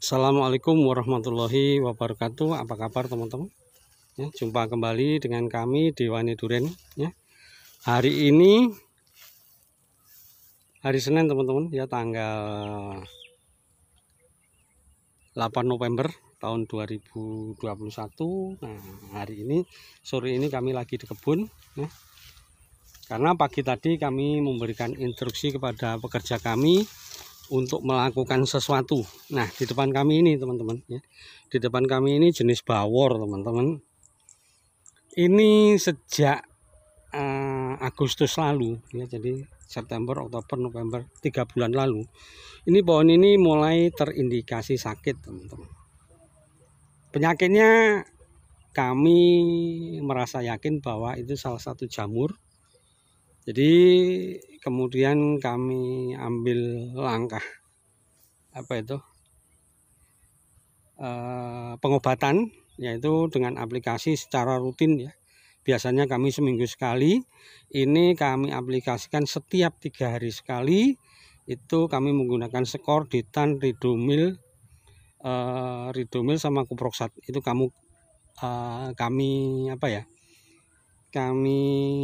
Assalamualaikum warahmatullahi wabarakatuh. Apa kabar teman-teman? Ya, jumpa kembali dengan kami di Wani Duren. Ya. Hari ini hari Senin teman-teman, ya tanggal 8 November tahun 2021. Nah, hari ini sore ini kami lagi di kebun. Ya. Karena pagi tadi kami memberikan instruksi kepada pekerja kami untuk melakukan sesuatu. Nah, di depan kami ini teman-teman, ya, di depan kami ini jenis bawor teman-teman. Ini sejak Agustus lalu, ya, jadi September, Oktober, November, 3 bulan lalu. Ini pohon ini mulai terindikasi sakit teman-teman. Penyakitnya kami merasa yakin bahwa itu salah satu jamur. Jadi kemudian kami ambil langkah pengobatan, yaitu dengan aplikasi secara rutin, ya. Biasanya kami seminggu sekali. Ini kami aplikasikan setiap 3 hari sekali. Itu kami menggunakan Skorditan, Ridomil, sama Kuproxat. Itu kami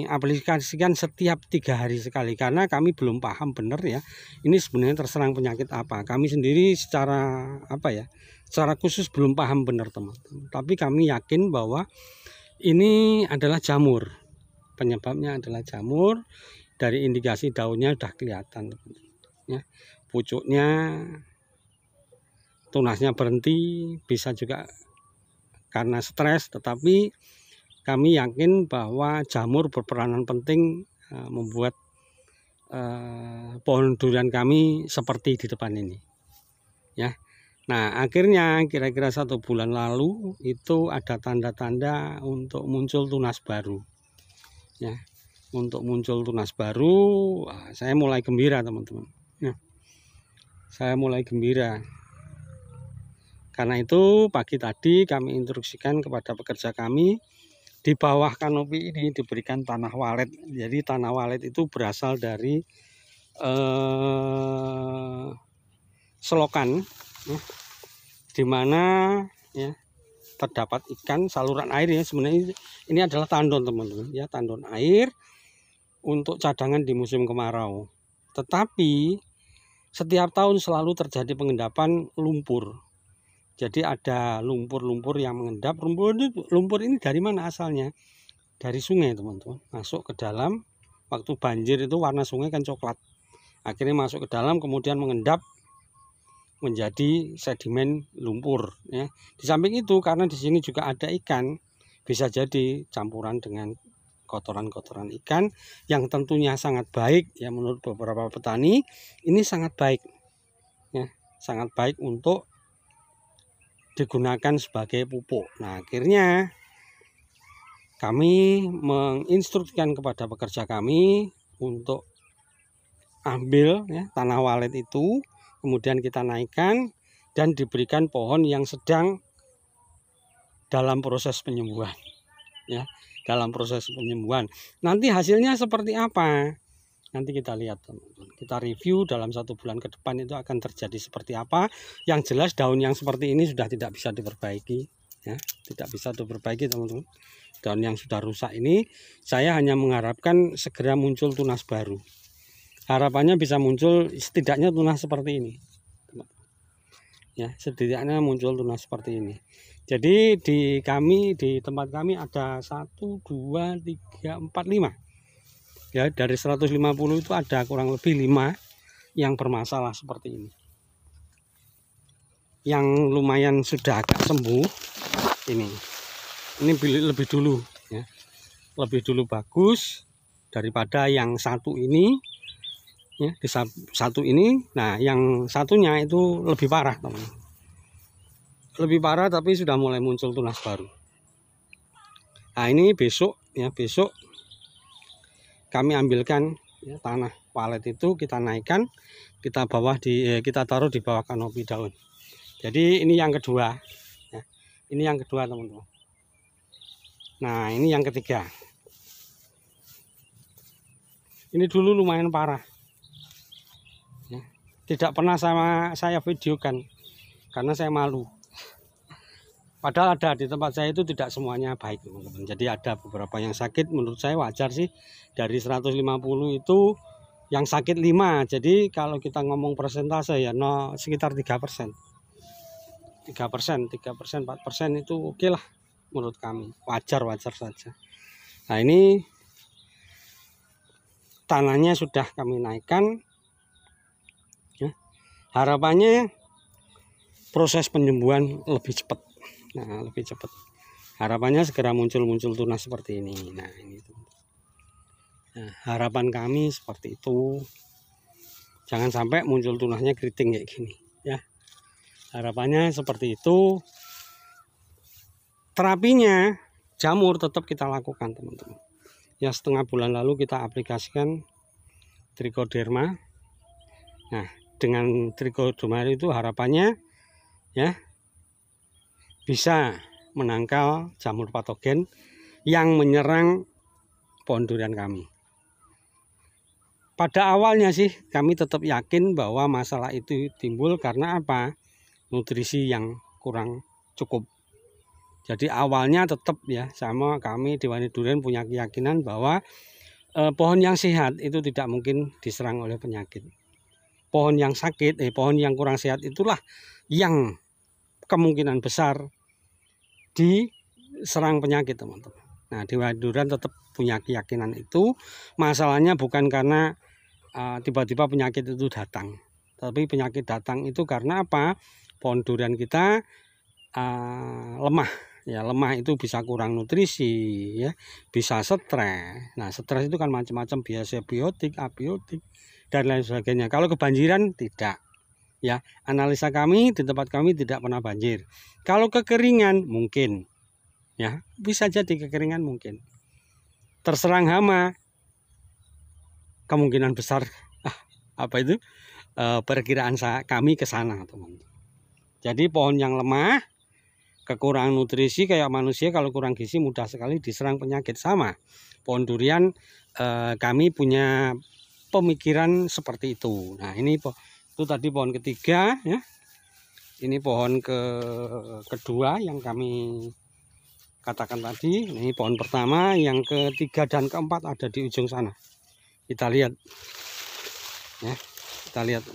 aplikasikan setiap 3 hari sekali, karena kami belum paham benar, ya, ini sebenarnya terserang penyakit apa. Kami sendiri secara khusus belum paham benar teman-teman, tapi kami yakin bahwa ini adalah jamur. Penyebabnya adalah jamur. Dari indikasi daunnya sudah kelihatan teman-teman, ya. Pucuknya, tunasnya berhenti, bisa juga karena stres, tetapi kami yakin bahwa jamur berperanan penting membuat pohon durian kami seperti di depan ini, ya. Nah, akhirnya kira-kira 1 bulan lalu itu ada tanda-tanda untuk muncul tunas baru, ya. Untuk muncul tunas baru, saya mulai gembira teman-teman, ya. Saya mulai gembira. Karena itu pagi tadi kami instruksikan kepada pekerja kami, di bawah kanopi ini diberikan tanah walet. Jadi tanah walet itu berasal dari selokan, ya, di mana, ya, terdapat ikan, saluran air, ya. Sebenarnya ini adalah tandon teman-teman, ya, tandon air untuk cadangan di musim kemarau. Tetapi setiap tahun selalu terjadi pengendapan lumpur. Jadi ada lumpur-lumpur yang mengendap. Lumpur ini dari mana asalnya? Dari sungai teman-teman. Masuk ke dalam, waktu banjir itu warna sungai kan coklat. Akhirnya masuk ke dalam, kemudian mengendap menjadi sedimen lumpur, ya. Di samping itu, karena di sini juga ada ikan, bisa jadi campuran dengan kotoran-kotoran ikan yang tentunya sangat baik, ya, menurut beberapa petani ini sangat baik, ya, sangat baik untuk digunakan sebagai pupuk. Nah, akhirnya kami menginstruksikan kepada pekerja kami untuk ambil, ya, tanah walet itu, kemudian kita naikkan dan diberikan pohon yang sedang dalam proses penyembuhan, ya, dalam proses penyembuhan. Nanti hasilnya seperti apa? Nanti kita lihat teman-teman. Kita review dalam 1 bulan ke depan itu akan terjadi seperti apa. Yang jelas daun yang seperti ini sudah tidak bisa diperbaiki, ya, tidak bisa diperbaiki teman-teman. Daun yang sudah rusak ini, saya hanya mengharapkan segera muncul tunas baru. Harapannya bisa muncul setidaknya tunas seperti ini, ya, setidaknya muncul tunas seperti ini. Jadi di tempat kami ada 1, 2, 3, 4, 5. Ya, dari 150 itu ada kurang lebih 5 yang bermasalah seperti ini. Yang lumayan sudah agak sembuh ini lebih dulu, ya. Lebih dulu bagus daripada yang satu ini, ya, di satu ini. Nah, yang satunya itu lebih parah, teman. Lebih parah, tapi sudah mulai muncul tunas baru. Nah, ini besok, ya, besok kami ambilkan, ya, tanah walet itu kita naikkan, kita taruh di bawah kanopi daun. Jadi ini yang kedua, ya. Ini yang kedua teman-teman. Nah, ini yang ketiga. Ini dulu lumayan parah, ya. Tidak pernah saya videokan. karena saya malu. Padahal ada di tempat saya itu tidak semuanya baik, teman-teman. Jadi ada beberapa yang sakit, menurut saya wajar sih. Dari 150 itu yang sakit 5. Jadi kalau kita ngomong persentase ya sekitar 3%. 3%, 4% itu oke lah menurut kami. Wajar saja. Nah, ini tanahnya sudah kami naikkan. Ya. Harapannya proses penyembuhan lebih cepat. Nah, lebih cepat. Harapannya segera muncul tunas seperti ini. Nah, ini tuh. Nah, harapan kami seperti itu. Jangan sampai muncul tunasnya keriting kayak gini, ya. Harapannya seperti itu. Terapinya jamur tetap kita lakukan, teman-teman. Ya, setengah bulan lalu kita aplikasikan trichoderma. Nah, dengan trichoderma itu harapannya ya bisa menangkal jamur patogen yang menyerang pohon durian kami. Pada awalnya sih kami tetap yakin bahwa masalah itu timbul karena apa? Nutrisi yang kurang cukup. Jadi awalnya tetap ya sama kami di Wani Durian punya keyakinan bahwa pohon yang sehat itu tidak mungkin diserang oleh penyakit. Pohon yang sakit, pohon yang kurang sehat itulah yang kemungkinan besar diserang penyakit, teman-teman. Nah, di Wani Durian tetap punya keyakinan itu. Masalahnya bukan karena tiba-tiba penyakit itu datang, tapi penyakit datang itu karena apa? Pohon durian kita lemah. Ya, lemah itu bisa kurang nutrisi, ya, bisa stres. Nah, stres itu kan macam-macam, biasa biotik, abiotik, dan lain sebagainya. Kalau kebanjiran tidak. Ya, analisa kami di tempat kami tidak pernah banjir. Kalau kekeringan mungkin, ya, bisa jadi kekeringan mungkin. Terserang hama, kemungkinan besar perkiraan kami ke sana, teman-teman. Jadi pohon yang lemah, kekurangan nutrisi kayak manusia, kalau kurang gizi mudah sekali diserang penyakit. Sama pohon durian kami punya pemikiran seperti itu. Nah, ini itu tadi pohon ketiga, ya. Ini pohon kedua yang kami katakan tadi. Ini pohon pertama, yang ketiga dan keempat ada di ujung sana. Kita lihat, ya, kita lihat.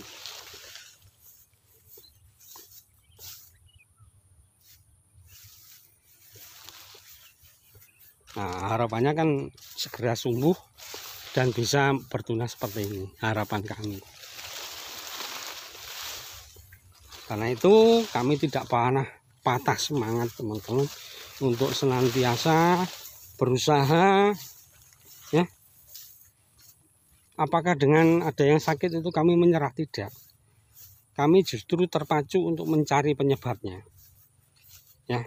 Nah, harapannya kan segera sembuh dan bisa bertunas seperti ini, harapan kami. Karena itu kami tidak pernah patah semangat, teman-teman, untuk senantiasa berusaha, ya. Apakah dengan ada yang sakit itu kami menyerah? Tidak. Kami justru terpacu untuk mencari penyebabnya, ya,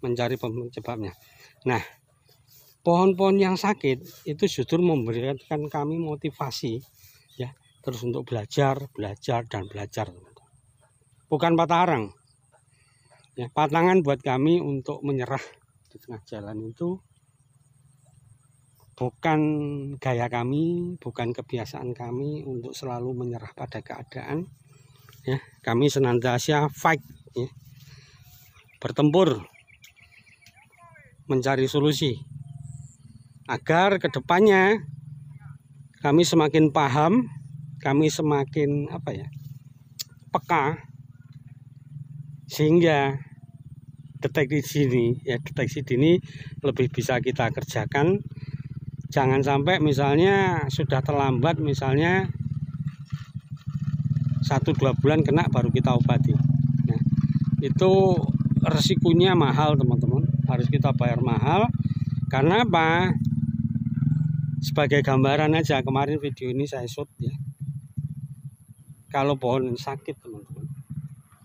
mencari penyebabnya. Nah, pohon-pohon yang sakit itu justru memberikan kami motivasi, ya, terus untuk belajar dan belajar. Bukan patah arang, ya, patangan buat kami untuk menyerah di tengah jalan itu bukan gaya kami, bukan kebiasaan kami untuk selalu menyerah pada keadaan, ya. Kami senantiasa fight, ya, bertempur, mencari solusi agar kedepannya kami semakin paham, kami semakin peka, sehingga deteksi dini lebih bisa kita kerjakan. Jangan sampai misalnya sudah terlambat, misalnya 1-2 bulan kena baru kita obati. Nah, itu resikonya mahal, teman-teman. Harus kita bayar mahal. Karena apa? Sebagai gambaran aja, kemarin video ini saya shoot, ya. Kalau pohon sakit, teman-teman,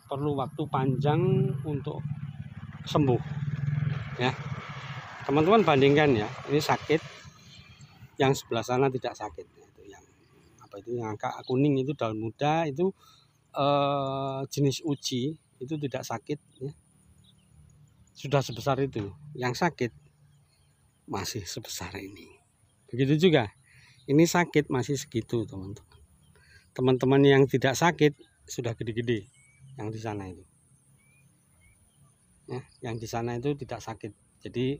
perlu waktu panjang untuk sembuh, ya. Teman-teman bandingkan, ya, ini sakit, yang sebelah sana tidak sakit. Itu yang yang agak kuning itu daun muda, itu jenis uji, itu tidak sakit, ya. Sudah sebesar itu. Yang sakit masih sebesar ini. Begitu juga ini sakit masih segitu, teman-teman. Teman-teman yang tidak sakit sudah gede-gede yang di sana itu. ya, yang di sana itu tidak sakit, jadi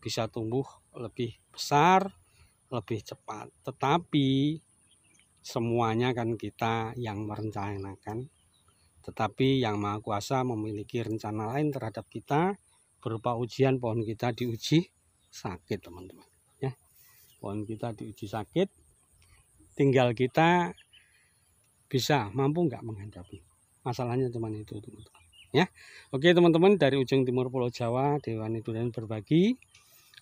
bisa tumbuh lebih besar, lebih cepat. Tetapi semuanya kan kita yang merencanakan, tetapi Yang Maha Kuasa memiliki rencana lain terhadap kita, berupa ujian pohon kita diuji sakit, teman-teman. Ya, pohon kita diuji sakit, tinggal kita bisa mampu nggak menghadapi. Masalahnya cuma itu, teman-teman. Ya, oke teman-teman, dari ujung timur Pulau Jawa, Dewani Durian berbagi.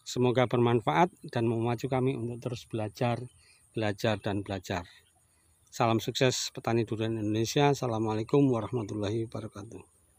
Semoga bermanfaat dan memacu kami untuk terus belajar dan belajar. Salam sukses petani durian Indonesia. Assalamualaikum warahmatullahi wabarakatuh.